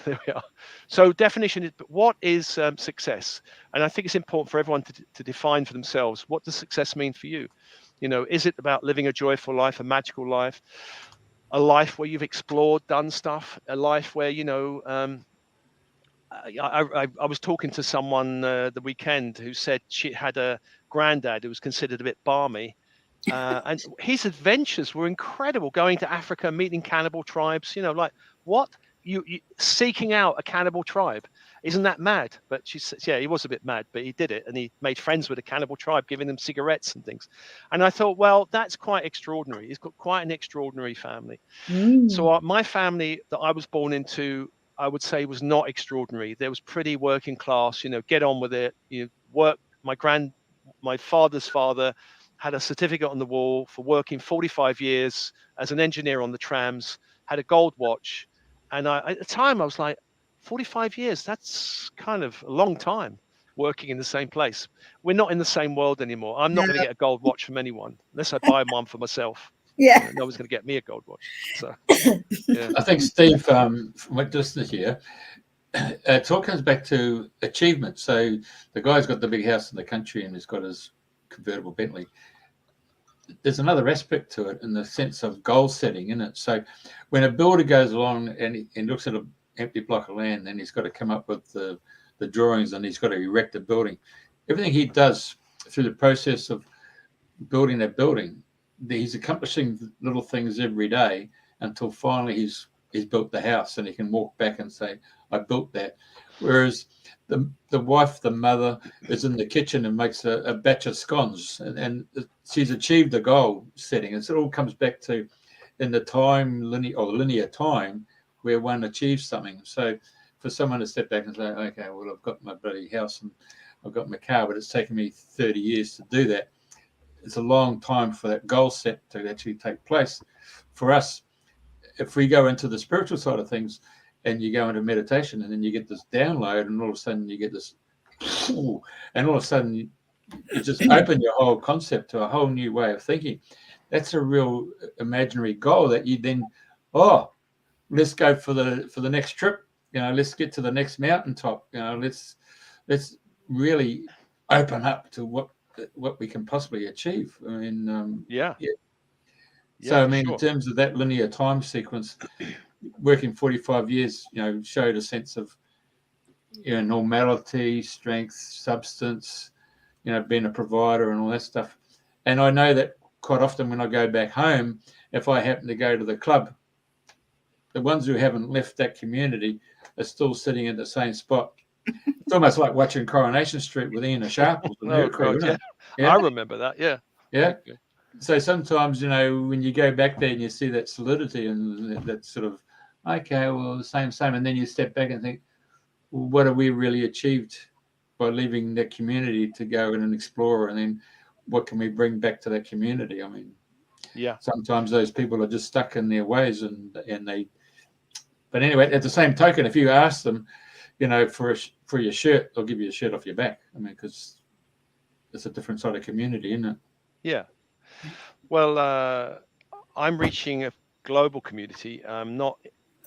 there we are. So definition is, but what is success? And I think it's important for everyone to define for themselves, what does success mean for you? Is it about living a joyful life, a magical life, a life where you've explored, done stuff, a life where I was talking to someone the weekend who said she had a granddad who was considered a bit balmy, and his adventures were incredible. Going to Africa, meeting cannibal tribes. Like what you seeking out a cannibal tribe? Isn't that mad? But she said, yeah, he was a bit mad, but he did it, and he made friends with a cannibal tribe, giving them cigarettes and things. And I thought, well, that's quite extraordinary. He's got quite an extraordinary family. So my family that I was born into, I would say, was not extraordinary. There was pretty working class, get on with it. Work. My father's father had a certificate on the wall for working 45 years as an engineer on the trams, had a gold watch. And at the time I was like, 45 years, that's kind of a long time working in the same place. We're not in the same world anymore. I'm not going to get a gold watch from anyone unless I buy one for myself. Yeah. No one's going to get me a gold watch. So, yeah. I think Steve, from my listeners here, it all comes back to achievement. So the guy's got the big house in the country and he's got his convertible Bentley. There's another aspect to it in the sense of goal setting, in it. So when a builder goes along and he looks at an empty block of land, then he's got to come up with the drawings and he's got to erect a building. Everything he does through the process of building that building, he's accomplishing little things every day until finally he's built the house and he can walk back and say, I built that. Whereas the wife, the mother, is in the kitchen and makes a batch of scones, and she's achieved the goal setting. And so it all comes back to in the time linear time where one achieves something. So for someone to step back and say, okay, well, I've got my bloody house and I've got my car, but it's taken me 30 years to do that. It's a long time for that goal set to actually take place. For us, if we go into the spiritual side of things and you go into meditation and then you get this download and all of a sudden you get this, and all of a sudden you just open your whole concept to a whole new way of thinking. That's a real imaginary goal that you then, let's go for the next trip. Let's get to the next mountaintop. Let's really open up to what we can possibly achieve. I mean, So, I mean, sure. in terms of that linear time sequence, working 45 years, showed a sense of, normality, strength, substance, being a provider and all that stuff. And I know that quite often when I go back home, if I happen to go to the club, the ones who haven't left that community are still sitting in the same spot. It's almost like watching Coronation Street with Ian Sharples and her crew, isn't it? Yeah. I remember that, yeah. Yeah. So sometimes, when you go back there and you see that solidity and that sort of, okay, well, the same, and then you step back and think, well, what have we really achieved by leaving that community to go and explore, and then what can we bring back to that community? I mean, sometimes those people are just stuck in their ways and they. But anyway, at the same token, if you ask them, for your shirt, they'll give you a shirt off your back. I mean, because it's a different sort of community, isn't it? Yeah. Well, I'm reaching a global community.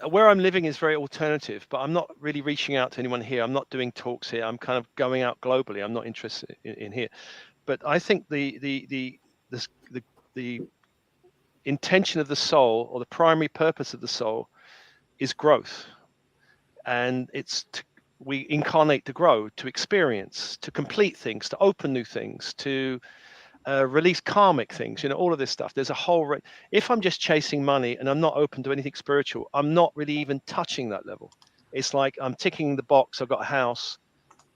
Where I'm living is very alternative, but I'm not really reaching out to anyone here. I'm not doing talks here. I'm kind of going out globally. I'm not interested in here. But I think the intention of the soul, or the primary purpose of the soul, is growth. And we incarnate to grow, to experience, to complete things, to open new things, to release karmic things, all of this stuff. There's a whole if I'm just chasing money and I'm not open to anything spiritual, I'm not really even touching that level. It's like I'm ticking the box, I've got a house,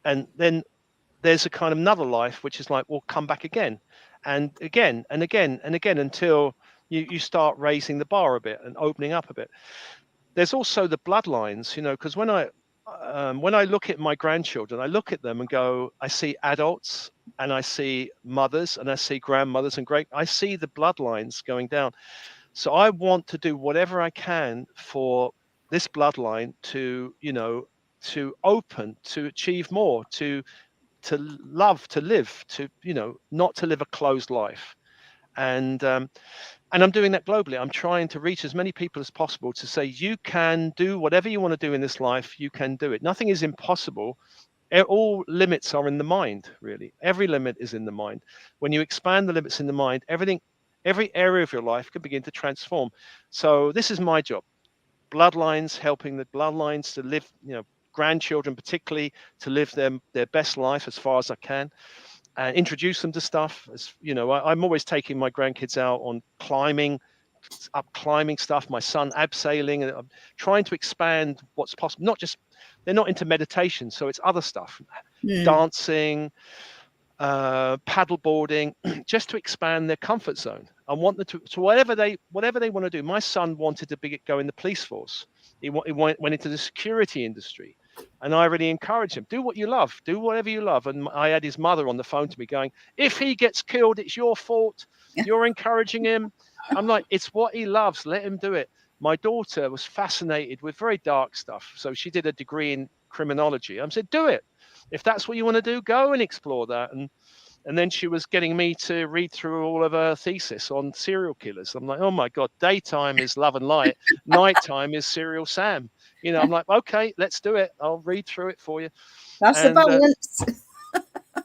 and then there's a kind of another life which is like, well, come back again and again and again and again until you start raising the bar a bit and opening up a bit. There's also the bloodlines, because when I look at my grandchildren, I look at them and go, I see adults and I see mothers and I see grandmothers and I see the bloodlines going down. So I want to do whatever I can for this bloodline to, to open, to achieve more, to love, to live, to, not to live a closed life. And I'm doing that globally. I'm trying to reach as many people as possible to say, you can do whatever you want to do in this life. You can do it. Nothing is impossible. All limits are in the mind, really. Every limit is in the mind. When you expand the limits in the mind, every area of your life can begin to transform. So this is my job. Bloodlines, helping the bloodlines to live, grandchildren particularly, to live their best life as far as I can. And introduce them to stuff. As I'm always taking my grandkids out on climbing stuff. My son abseiling, and I'm trying to expand what's possible. Not just, they're not into meditation, so it's other stuff, dancing, paddleboarding, just to expand their comfort zone. I want them to whatever they want to do. My son wanted to go in the police force. He went into the security industry. And I really encourage him, do what you love, do whatever you love. And I had his mother on the phone to me going, if he gets killed, it's your fault. You're encouraging him. I'm like, it's what he loves. Let him do it. My daughter was fascinated with very dark stuff. So she did a degree in criminology. I said, do it. If that's what you want to do, go and explore that. And then she was getting me to read through all of her thesis on serial killers. I'm like, oh my God, daytime is Love and Light. Nighttime is Serial Sam. I'm like, okay, let's do it. I'll read through it for you. That's the balance.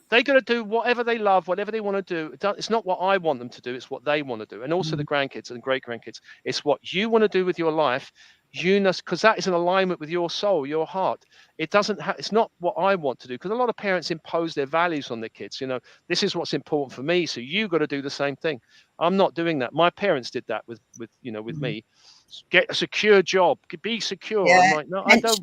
They got to do whatever they love, whatever they want to do. It's not what I want them to do. It's what they want to do. And also the grandkids and great grandkids. It's what you want to do with your life. Because that is in alignment with your soul, your heart. It's not what I want to do, because a lot of parents impose their values on their kids. This is what's important for me, so you got to do the same thing. I'm not doing that. My parents did that with me. Get a secure job, be secure. Yeah. I'm like, no, I don't.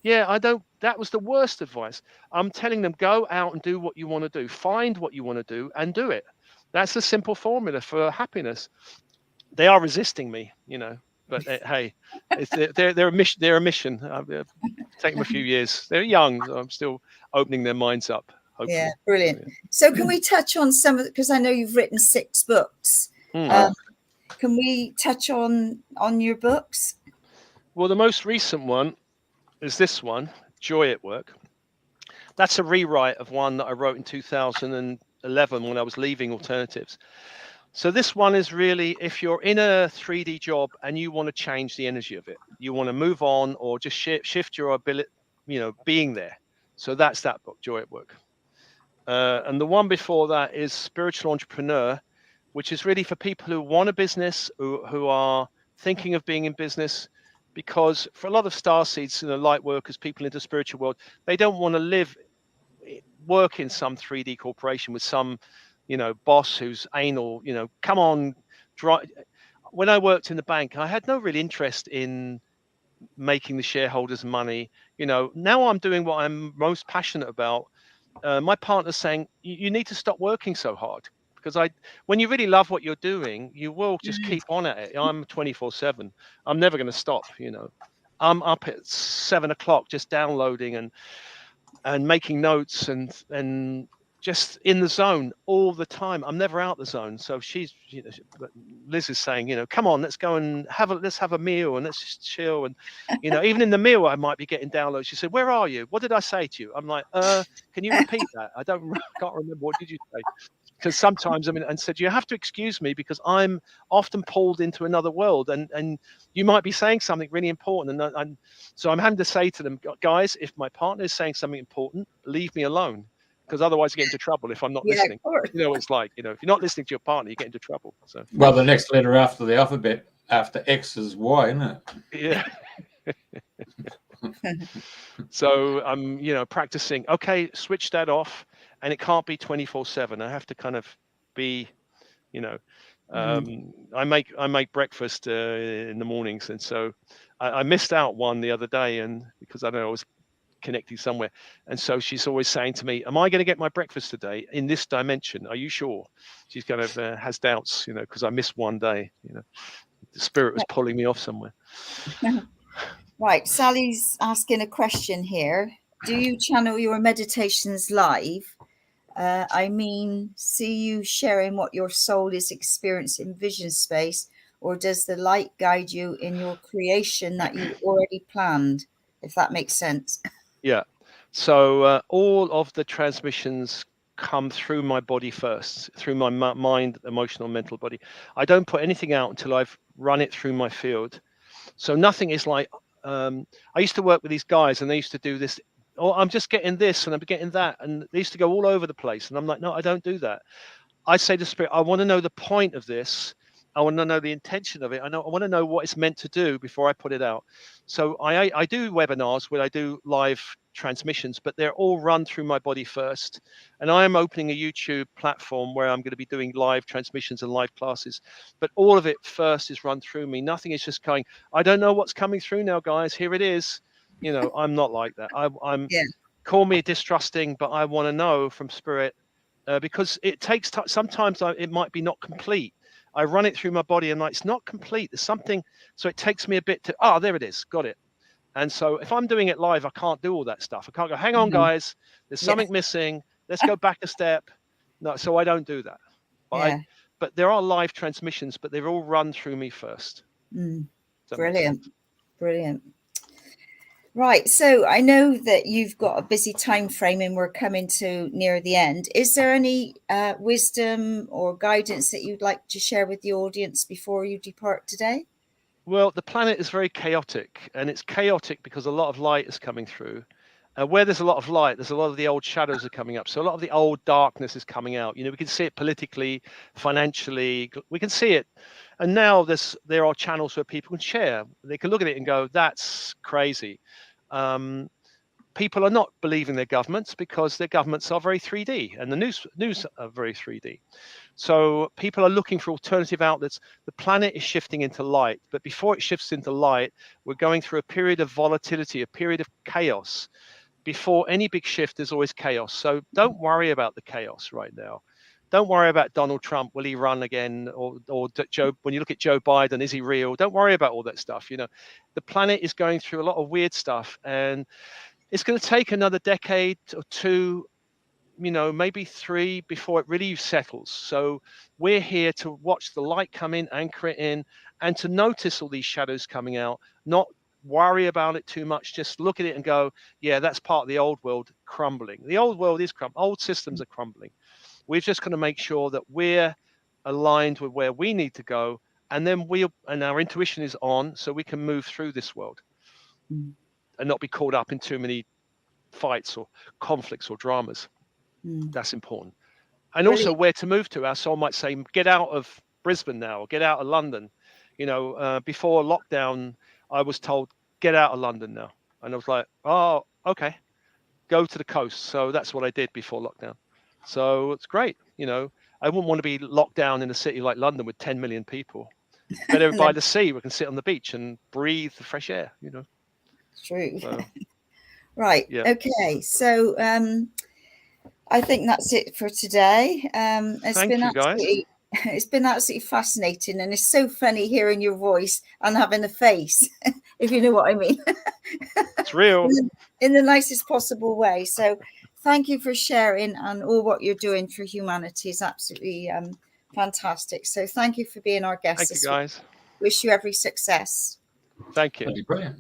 Yeah, I don't. That was the worst advice. I'm telling them, go out and do what you want to do. Find what you want to do and do it. That's the simple formula for happiness. They are resisting me, But hey, they're a mission. They're a mission. Take them a few years. They're young. So I'm still opening their minds up. Hopefully. Yeah, brilliant. So can we touch on some of, because I know you've written 6 books. Can we touch on your books? Well, the most recent one is this one, Joy at Work. That's a rewrite of one that I wrote in 2011 when I was leaving alternatives. So this one is really, if you're in a 3D job and you want to change the energy of it, you want to move on or just shift your ability, being there. So that's that book, Joy at Work. And the one before that is Spiritual Entrepreneur, which is really for people who want a business, who are thinking of being in business, because for a lot of starseeds, light workers, people into the spiritual world, they don't want to work in some 3D corporation with some boss who's anal, come on, when I worked in the bank, I had no real interest in making the shareholders money. Now I'm doing what I'm most passionate about. My partner's saying, you need to stop working so hard, because when you really love what you're doing, you will just keep on at it. I'm 24/7. I'm never going to stop. I'm up at 7 o'clock just downloading and making notes and just in the zone all the time. I'm never out the zone. So Liz is saying, come on, let's go and let's have a meal and let's just chill. And, even in the meal, I might be getting downloads. She said, where are you? What did I say to you? I'm like, can you repeat that? I can't remember. What did you say? Because sometimes, and said, you have to excuse me because I'm often pulled into another world and you might be saying something really important. And so I'm having to say to them, guys, if my partner is saying something important, leave me alone. because otherwise I get into trouble if I'm not Yeah, listening. of course. You know what it's like. You know, if you're not listening to your partner, you get into trouble. So Well, the next letter after the alphabet, after X, is Y, isn't it? yeah. So I'm, practicing. Okay, switch that off, and it can't be 24/7. I have to kind of be, I make breakfast in the mornings, and so I missed out one the other day, and because I know I was connecting somewhere, and so she's always saying to me, "Am I going to get my breakfast today in this dimension? Are you sure?" She's kind of has doubts, because I missed one day. The spirit was pulling me off somewhere. Right, Sally's asking a question here. Do you channel your meditations live? See you sharing what your soul is experiencing in vision space, or does the light guide you in your creation that you already planned, if that makes sense? Yeah. So all of the transmissions come through my body first, through my mind, emotional, mental body. I don't put anything out until I've run it through my field. So nothing is like, I used to work with these guys and they used to do this. Oh, I'm just getting this and I'm getting that. And they used to go all over the place. And I'm like, no, I don't do that. I say to spirit, I want to know the point of this. I want to know the intention of it. I want to know what it's meant to do before I put it out. So I do webinars where I do live transmissions, but they're all run through my body first. And I am opening a YouTube platform where I'm going to be doing live transmissions and live classes. But all of it first is run through me. Nothing is just going, I don't know what's coming through now, guys. Here it is. I'm not like that. I'm call me distrusting, but I want to know from spirit. Because it takes time. Sometimes it might be not complete. I run it through my body and it's not complete. There's something, so it takes me a bit to, there it is, got it. And so if I'm doing it live, I can't do all that stuff. I can't go, hang on, guys, there's something missing. Let's go back a step. No, so I don't do that. But there are live transmissions, but they're all run through me first. Brilliant. Right, so I know that you've got a busy time frame and we're coming to near the end. Is there any wisdom or guidance that you'd like to share with the audience before you depart today? Well, the planet is very chaotic, and it's chaotic because a lot of light is coming through. Where there's a lot of light, there's a lot of the old shadows are coming up. So a lot of the old darkness is coming out. We can see it politically, financially, we can see it. And now there are channels where people can share. They can look at it and go, that's crazy. People are not believing their governments because their governments are very 3D and the news are very 3D. So people are looking for alternative outlets. The planet is shifting into light, but before it shifts into light, we're going through a period of volatility, a period of chaos. Before any big shift, there's always chaos. So don't worry about the chaos right now. Don't worry about Donald Trump. Will he run again? Or Joe? When you look at Joe Biden, is he real? Don't worry about all that stuff. The planet is going through a lot of weird stuff, and it's going to take another decade or two, maybe 3 before it really settles. So we're here to watch the light come in, anchor it in, and to notice all these shadows coming out, not worry about it too much. Just look at it and go, yeah, that's part of the old world crumbling. The old world is crumbling. Old systems are crumbling. We're just going to make sure that we're aligned with where we need to go, and then our intuition is on, so we can move through this world and not be caught up in too many fights or conflicts or dramas. That's important. And also where to move to. Our soul might say, get out of Brisbane now, or get out of London. Before lockdown, I was told, get out of London now. And I was like, oh, okay, go to the coast. So that's what I did before lockdown. So it's great. I wouldn't want to be locked down in a city like London with 10 million people. Better by the sea, we can sit on the beach and breathe the fresh air, True. So, right. Yeah. Okay. So I think that's it for today. It's been absolutely fascinating, and it's so funny hearing your voice and having a face, if you know what I mean. It's real. In the nicest possible way. So thank you for sharing, and all what you're doing for humanity is absolutely fantastic. So thank you for being our guest. Thank you, guys. Wish you every success. Thank you. That'd be brilliant.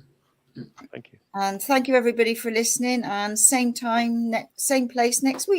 Thank you. And thank you, everybody, for listening. And same time, same place next week.